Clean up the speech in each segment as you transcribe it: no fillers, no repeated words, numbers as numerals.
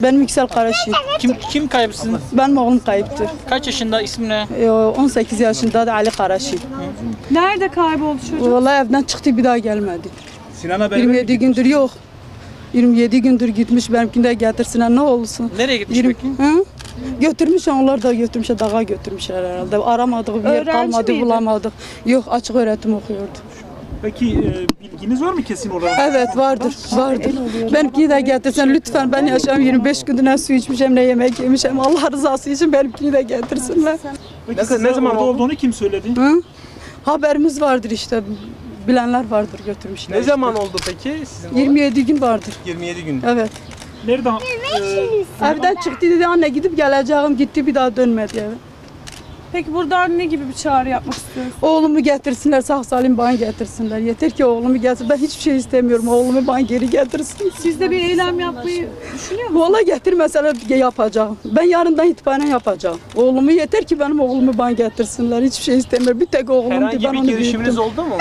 Benim Yüksel Karaşi. Kim kaybısın? Benim oğlum kayıptır. Kaç yaşında, ismi ne? 18 yaşında da Ali Karaşi. Nerede kayboldu çocuk? Vallahi evden çıktı bir daha gelmedi. Sinan haber 27 gündür yok. 27 gündür gitmiş, benimkini de getirsinler ne olsun. Nereye gitmiş peki? Hı? Götürmüş, onlar da götürmüşler, dağa götürmüşler herhalde. Aramadık, bir yer Öğrenci kalmadı, miydi? bulamadık. Yok, açık öğretim okuyordu. Peki bilginiz var mı kesin orada? Evet, vardır. Benimkini de getirsen lütfen, ben yaşam 25 gündür ne su içmişim ne yemek yemişim. Allah rızası için benimkini de getirsinler. Peki ne zaman olduğunu kim söyledi? Hı? Haberimiz vardır işte. Bilenler vardır, götürmüşler. Ne zaman oldu peki sizin 27 gün vardır. 27 gün. Evet. Nerede? Evden çıktı dedi, anne gidip geleceğim, gitti bir daha dönmedi eve. Peki buradan ne gibi bir çağrı yapmak istiyorsun? Oğlumu getirsinler, sağ salim bana getirsinler. Yeter ki oğlumu getir. Ben hiçbir şey istemiyorum. Oğlumu bana geri getirsin. Siz de bir eylem yapmayı düşünüyor musunuz? Valla getirmeseler yapacağım. Ben yarından itibaren yapacağım. Oğlumu yeter ki benim oğlumu bana getirsinler. Hiçbir şey istemiyorum. Bir tek oğlumdu, Herhangi ben bir onu girişiminiz büyüttüm. oldu mu?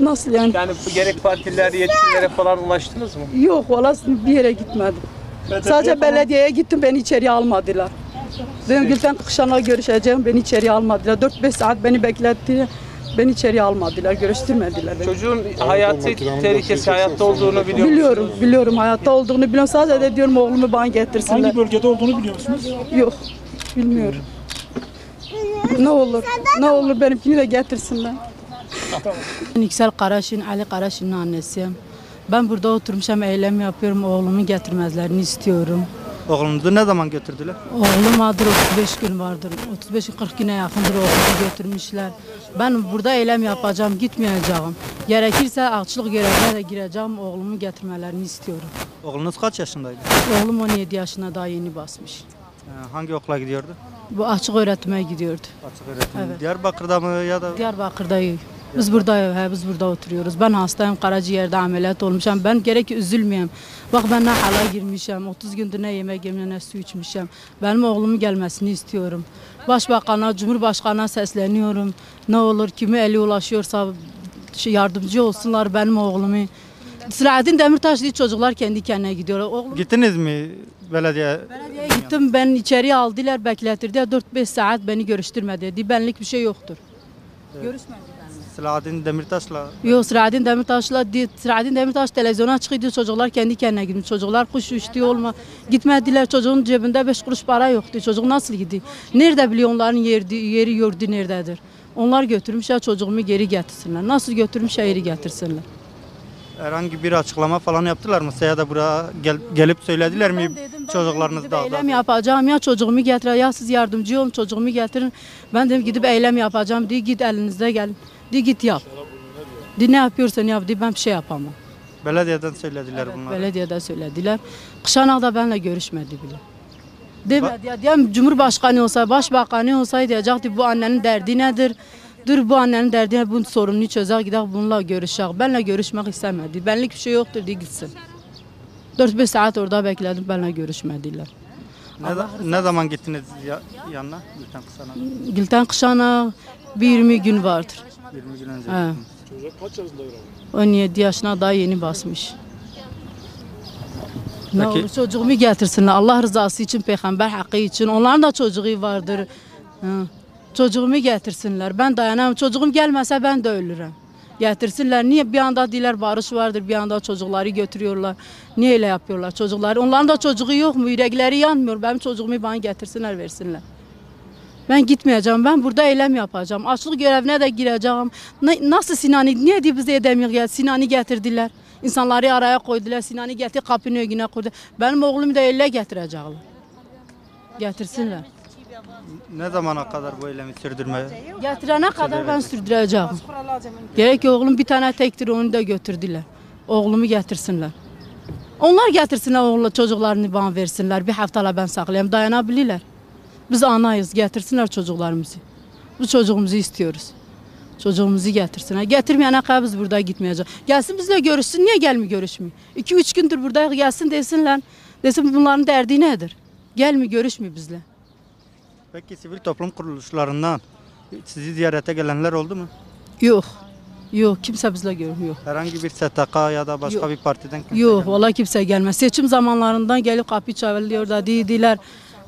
Nasıl yani? Yani gerek partiler, yetkililere falan ulaştınız mı? Yok, valla bir yere gitmedim. Sadece belediyeye gittim, beni içeriye almadılar. Dedim Gülten Kışan'la görüşeceğim, beni içeriye almadılar. 4-5 saat beni bekletti, beni içeriye almadılar, görüştürmediler beni. Çocuğun hayatı tehlikesi, hayatta olduğunu biliyor musunuz? Biliyorum, hayatta olduğunu biliyorum. Sadece de diyorum oğlumu bana getirsinler. Hangi bölgede olduğunu biliyor musunuz? Yok, bilmiyorum. Ne olur benimkini de getirsinler. Yüksel Karaşin, Ali Karaşin'in annesiyim. Ben burada oturmuşum, eylem yapıyorum, oğlumu getirmezlerini istiyorum. Oğlunuzu ne zaman götürdüler? Oğlum vardır 35 gün vardır, 35-40 güne yakındır oğlumu götürmüşler. Ben burada eylem yapacağım, gitmeyeceğim. Gerekirse açlık görevine de gireceğim, oğlumu getirmelerini istiyorum. Oğlunuz kaç yaşındaydı? Oğlum 17 yaşına daha yeni basmış. Hangi okula gidiyordu? Bu açık öğretime gidiyordu. Açık öğretim. Evet. Diyarbakır'da mı ya da? Diyarbakır'dayız. Biz burada oturuyoruz. Ben hastayım, karaciğerde ameliyat olmuşum. Ben gerek üzülmeyeyim. Bak ben ne hala girmişim. 30 gündür ne yemek yemişim, ne su içmişim. Benim oğlumun gelmesini istiyorum. Başbakan'a, Cumhurbaşkanı'na sesleniyorum. Ne olur kimi eli ulaşıyorsa yardımcı olsunlar benim oğlumu. Selahattin Demirtaş diye çocuklar kendi kendine gidiyor. Oğlum, Gittiniz mi belediyeye? belediyeye gittim, ben içeri aldılar, bekletirdiler. 4-5 saat beni görüştürmedi dedi. Benlik bir şey yoktur. Görüşmedi. Selahattin Demirtaş'la. Yok, Selahattin Demirtaş televizyona çıkıyordu, çocuklar kendi kendine gidiyor. Çocuklar kuş uçtu olma. Gitmediler, çocuğun cebinde 5 kuruş para yoktu. Çocuk nasıl gidiyor? Nerede biliyor onların yeri yurdu nerededir? Onlar götürmüşler, çocuğumu geri getirsinler. Nasıl götürmüşler, geri getirsinler. Herhangi bir açıklama falan yaptılar mı? Ya da buraya gelip söylediler mi çocuklarınız da? Eylem yapacağım ya, çocuğumu getirin ya, siz yardımcı olun, çocuğumu getirin. Ben dedim gidip eylem yapacağım diye, git elinizde gel. Diye git yap. Diye ne yapıyorsan yap diye, ben bir şey yapamam. Belediyeden söylediler bunlar. Belediyede söylediler. Kışanak da benimle görüşmedi bile. Demedi ya, diyem Cumhurbaşkanı olsa, Başbakanı olsaydı diyecekti bu annenin derdi nedir? Dur bu annenin derdine, bunun sorununu çözer, gider bununla görüşecek. Benimle görüşmek istemedi. Benlik bir şey yoktur diye gitsin. 4-5 saat orada bekledim, benimle görüşmediler. Ne zaman gittiniz yanına? Gülten Kışanak'a? Gülten Kışanak bir 20 gün vardır. 20 gün önce. He. Çocuk kaç yaşında? 17 yaşına daha yeni basmış. Ne Peki. olur çocuğumu getirsinler Allah rızası için, peygamber hakkı için. Onların da çocuğu vardır. Hı. Çocuğumu getirsinler. Ben dayanamam. Çocuğum gelmese ben de ölürüm. Getirsinler. Niye bir anda diler barış vardır, bir anda çocukları götürüyorlar. Niye öyle yapıyorlar çocukları? Onların da çocuğu yok mu? Yürekleri yanmıyor. Benim çocuğumu bana getirsinler, versinler. Ben gitmeyeceğim. Ben burada eylem yapacağım. Açlık görevine de gireceğim. Nasıl Sinan'ı, niye diye bize edemiyor? Sinan'ı getirdiler. İnsanları araya koydular. Sinan'ı getir, kapının önüne koydular. Benim oğlumu da elle getirecekler. Getirsinler. Ne zamana kadar bu eylemi sürdürmeye? Getirene kadar ben sürdüreceğim. Gerek ki oğlum bir tane tektir, onu da götürdüler. Oğlumu getirsinler. Onlar getirsinler, oğlu çocuklarını bana versinler. Bir haftala ben saklayayım, dayanabilirler. Biz anayız, getirsinler çocuklarımızı. Bu çocuğumuzu istiyoruz. Çocuğumuzu getirsinler. Getirmeyene kadar biz burada gitmeyeceğiz. Gelsin bizle görüşsün, niye gelmiyor görüşmüyor? 2-3 gündür burada, gelsin desinler. Desin bunların derdi nedir? Gelmiyor, görüşmüyor bizle. Peki sivil toplum kuruluşlarından sizi ziyarete gelenler oldu mu? Yok. Yok, kimse bizle görmüyor. Herhangi bir STK ya da başka Yok. bir partiden kimse Yok, gelmedi. vallahi kimse gelmez. Seçim zamanlarından gelip kapı çalıyor da dediler.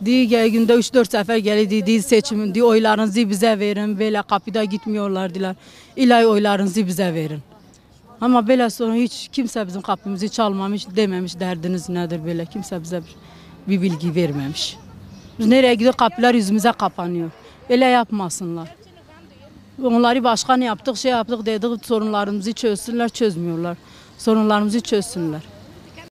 Günde 3-4 sefer geldi seçimin diye oylarınızı bize verin. Böyle kapıda gitmiyorlardılar. İlahi oylarınızı bize verin. Ama böyle sonra hiç kimse bizim kapımızı çalmamış, dememiş derdiniz nedir böyle. Kimse bize bir bilgi vermemiş. Biz nereye gidiyor kapılar yüzümüze kapanıyor. Öyle yapmasınlar. Onları başkan yaptık, şey yaptık dedik sorunlarımızı çözsünler, çözmüyorlar. Sorunlarımızı çözsünler.